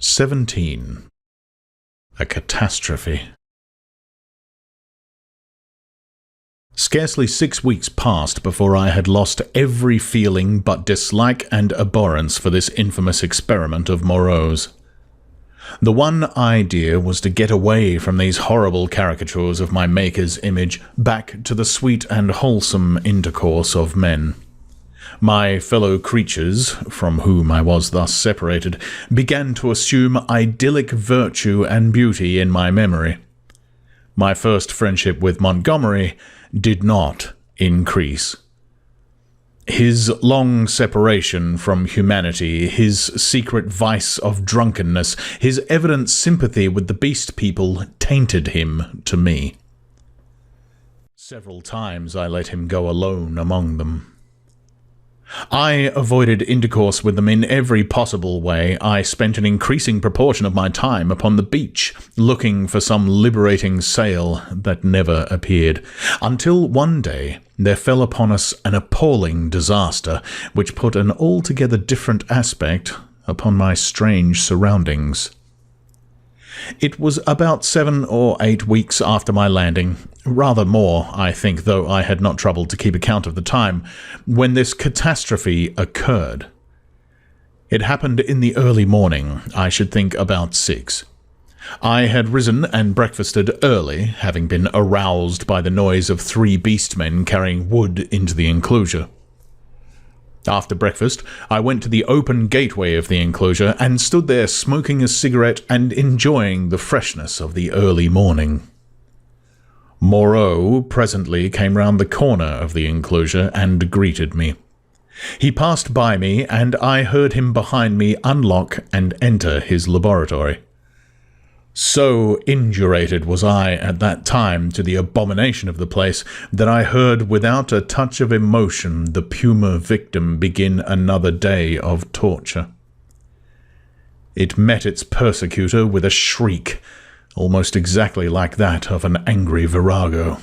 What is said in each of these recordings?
17. A catastrophe. Scarcely 6 weeks passed before I had lost every feeling but dislike and abhorrence for this infamous experiment of Moreau's. The one idea was to get away from these horrible caricatures of my Maker's image, back to the sweet and wholesome intercourse of men. My fellow creatures, from whom I was thus separated, began to assume idyllic virtue and beauty in my memory. My first friendship with Montgomery did not increase. His long separation from humanity, his secret vice of drunkenness, his evident sympathy with the beast people tainted him to me. Several times I let him go alone among them. I avoided intercourse with them in every possible way. I spent an increasing proportion of my time upon the beach, looking for some liberating sail that never appeared, until one day there fell upon us an appalling disaster, which put an altogether different aspect upon my strange surroundings. It was about 7 or 8 weeks after my landing, rather more, I think, though I had not troubled to keep account of the time, when this catastrophe occurred. It happened in the early morning, I should think about 6. I had risen and breakfasted early, having been aroused by the noise of 3 beastmen carrying wood into the enclosure. After breakfast, I went to the open gateway of the enclosure and stood there smoking a cigarette and enjoying the freshness of the early morning. Moreau presently came round the corner of the enclosure and greeted me. He passed by me, and I heard him behind me unlock and enter his laboratory. So indurated was I at that time to the abomination of the place that I heard without a touch of emotion the puma victim begin another day of torture. It met its persecutor with a shriek, almost exactly like that of an angry virago.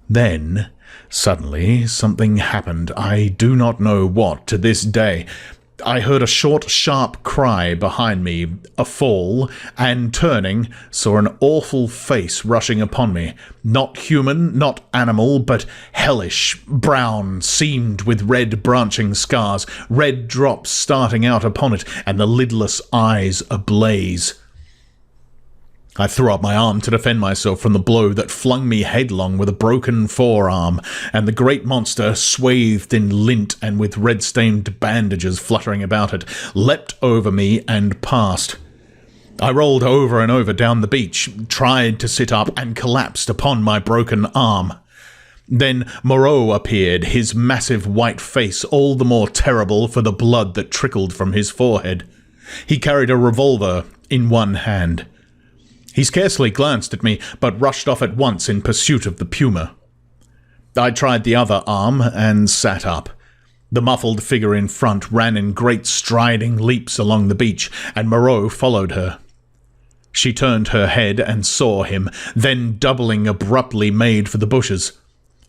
Then, suddenly, something happened. I do not know what to this day. I heard a short, sharp cry behind me, a fall, and turning, saw an awful face rushing upon me. Not human, not animal, but hellish, brown, seamed with red branching scars, red drops starting out upon it, and the lidless eyes ablaze. I threw up my arm to defend myself from the blow that flung me headlong with a broken forearm, and the great monster, swathed in lint and with red-stained bandages fluttering about it, leapt over me and passed. I rolled over and over down the beach, tried to sit up, and collapsed upon my broken arm. Then Moreau appeared, his massive white face all the more terrible for the blood that trickled from his forehead. He carried a revolver in one hand. He scarcely glanced at me, but rushed off at once in pursuit of the puma. I tried the other arm and sat up. The muffled figure in front ran in great striding leaps along the beach, and Moreau followed her. She turned her head and saw him, then doubling abruptly made for the bushes.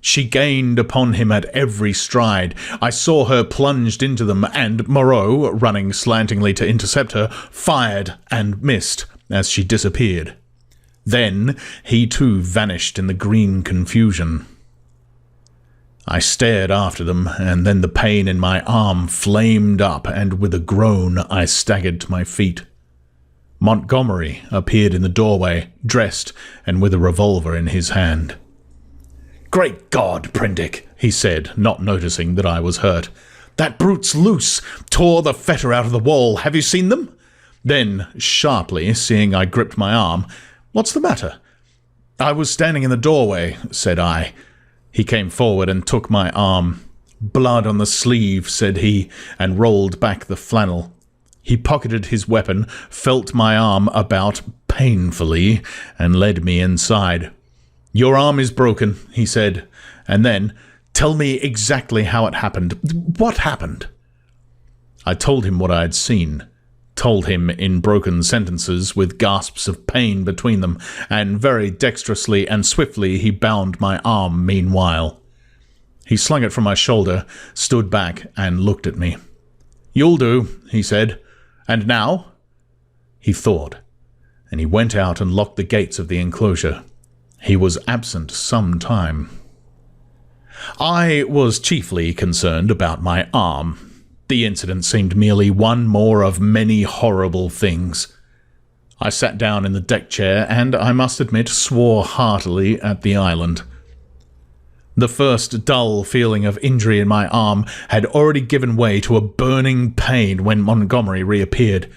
She gained upon him at every stride. I saw her plunged into them, and Moreau, running slantingly to intercept her, fired and missed as she disappeared. Then he too vanished in the green confusion. I stared after them, and then the pain in my arm flamed up, and with a groan I staggered to my feet. Montgomery appeared in the doorway, dressed and with a revolver in his hand. "Great God, Prendick," he said, not noticing that I was hurt. "That brute's loose! Tore the fetter out of the wall! Have you seen them?" Then, sharply, seeing I gripped my arm, "What's the matter?" "I was standing in the doorway," said I. He came forward and took my arm. "Blood on the sleeve," said he, and rolled back the flannel. He pocketed his weapon, felt my arm about painfully, and led me inside. "Your arm is broken," he said, and then, "Tell me exactly how it happened. What happened?" I told him what I had seen. Told him in broken sentences with gasps of pain between them, and very dexterously and swiftly he bound my arm meanwhile. He slung it from my shoulder, stood back, and looked at me. "You'll do," he said. "And now?" He thought, and he went out and locked the gates of the enclosure. He was absent some time. I was chiefly concerned about my arm. The incident seemed merely one more of many horrible things. I sat down in the deck chair and, I must admit, swore heartily at the island. The first dull feeling of injury in my arm had already given way to a burning pain when Montgomery reappeared.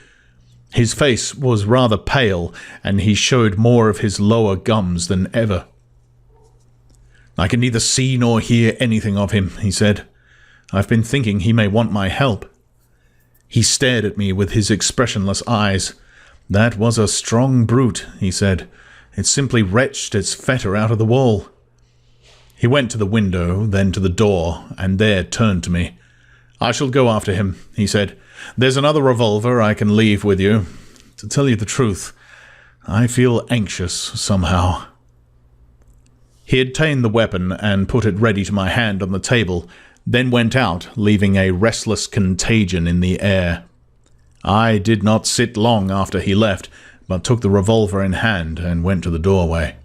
His face was rather pale, and he showed more of his lower gums than ever. "I can neither see nor hear anything of him," he said. "I've been thinking he may want my help." He stared at me with his expressionless eyes. "That was a strong brute," he said. "It simply wrenched its fetter out of the wall." He went to the window, then to the door, and there turned to me. "I shall go after him," he said. "There's another revolver I can leave with you. To tell you the truth, I feel anxious somehow." He obtained the weapon and put it ready to my hand on the table, then went out, leaving a restless contagion in the air. I did not sit long after he left, but took the revolver in hand and went to the doorway.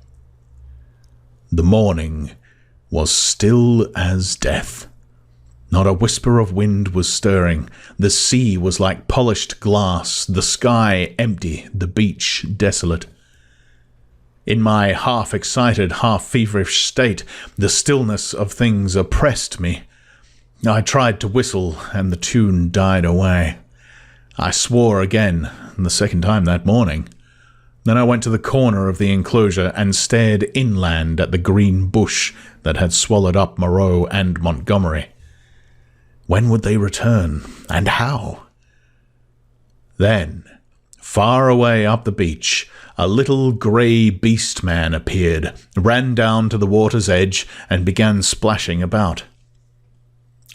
The morning was still as death. Not a whisper of wind was stirring. The sea was like polished glass, the sky empty, the beach desolate. In my half-excited, half-feverish state, the stillness of things oppressed me. I tried to whistle, and the tune died away. I swore again, the second time that morning. Then I went to the corner of the enclosure and stared inland at the green bush that had swallowed up Moreau and Montgomery. When would they return, and how? Then, far away up the beach, a little grey beast man appeared, ran down to the water's edge, and began splashing about.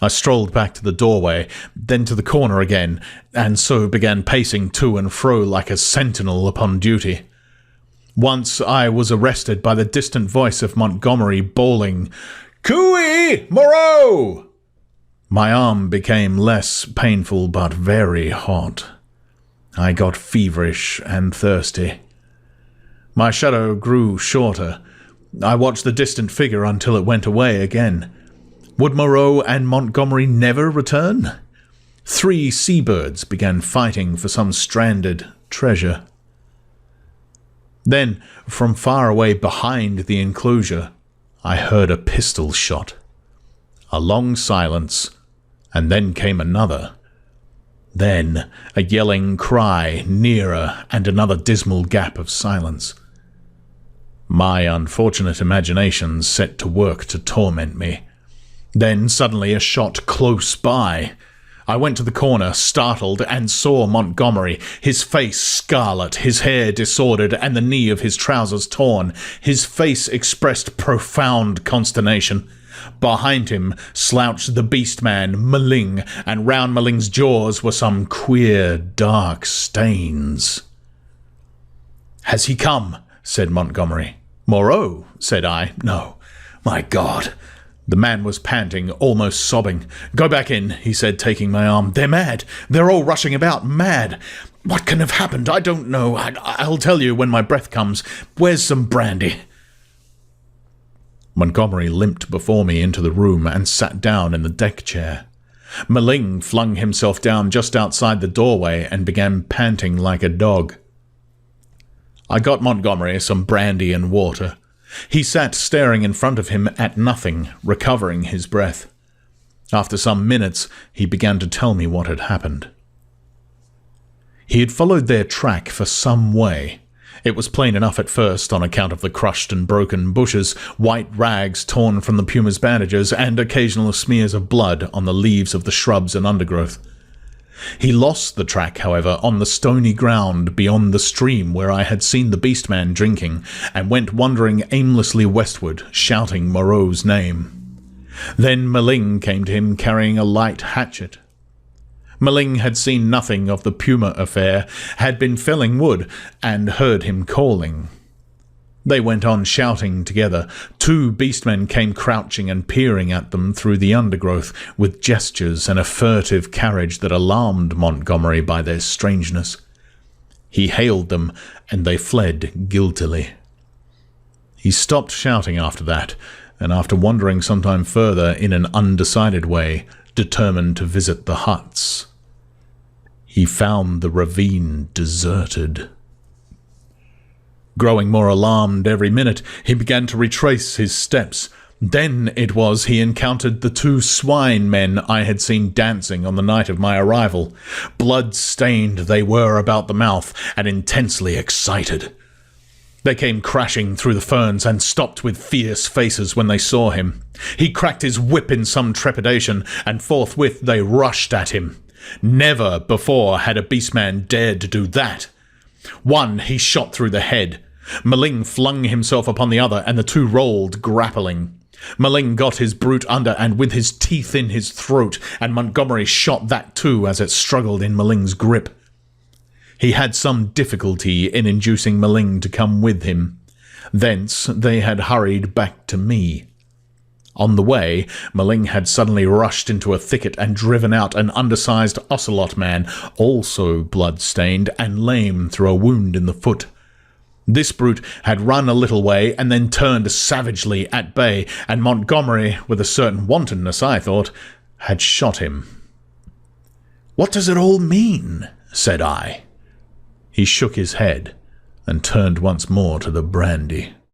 I strolled back to the doorway, then to the corner again, and so began pacing to and fro like a sentinel upon duty. Once I was arrested by the distant voice of Montgomery bawling, "Cooey! Moreau!" My arm became less painful but very hot. I got feverish and thirsty. My shadow grew shorter. I watched the distant figure until it went away again. Would Moreau and Montgomery never return? 3 seabirds began fighting for some stranded treasure. Then, from far away behind the enclosure, I heard a pistol shot. A long silence, and then came another. Then a yelling cry, nearer, and another dismal gap of silence. My unfortunate imagination set to work to torment me. Then suddenly a shot close by. I went to the corner, startled, and saw Montgomery, his face scarlet, his hair disordered, and the knee of his trousers torn. His face expressed profound consternation. Behind him slouched the beast man, Maling, and round Maling's jaws were some queer, dark stains. "Has he come?" said Montgomery. "Moreau?" said I. "No. My God!" The man was panting, almost sobbing. "Go back in," he said, taking my arm. "They're mad. They're all rushing about, mad. What can have happened? I don't know. I'll tell you when my breath comes. Where's some brandy?" Montgomery limped before me into the room and sat down in the deck chair. Maling flung himself down just outside the doorway and began panting like a dog. I got Montgomery some brandy and water. He sat staring in front of him at nothing, recovering his breath. After some minutes, he began to tell me what had happened. He had followed their track for some way. It was plain enough at first on account of the crushed and broken bushes, white rags torn from the puma's bandages, and occasional smears of blood on the leaves of the shrubs and undergrowth. He lost the track, however, on the stony ground beyond the stream where I had seen the beast man drinking, and went wandering aimlessly westward, shouting Moreau's name. Then Maling came to him carrying a light hatchet. Maling had seen nothing of the puma affair, had been felling wood, and heard him calling. They went on shouting together. 2 beastmen came crouching and peering at them through the undergrowth, with gestures and a furtive carriage that alarmed Montgomery by their strangeness. He hailed them, and they fled guiltily. He stopped shouting after that, and after wandering some time further in an undecided way, determined to visit the huts. He found the ravine deserted. Growing more alarmed every minute, he began to retrace his steps. Then it was he encountered the 2 swine men I had seen dancing on the night of my arrival. Blood-stained they were about the mouth, and intensely excited. They came crashing through the ferns and stopped with fierce faces when they saw him. He cracked his whip in some trepidation, and forthwith they rushed at him. Never before had a beastman dared to do that. One he shot through the head. Maling flung himself upon the other, and the 2 rolled, grappling. Maling got his brute under and with his teeth in his throat, and Montgomery shot that too as it struggled in Maling's grip. He had some difficulty in inducing Maling to come with him. Thence they had hurried back to me. On the way, Maling had suddenly rushed into a thicket and driven out an undersized ocelot man, also blood-stained and lame through a wound in the foot. This brute had run a little way and then turned savagely at bay, and Montgomery, with a certain wantonness, I thought, had shot him. "What does it all mean?" said I. He shook his head and turned once more to the brandy.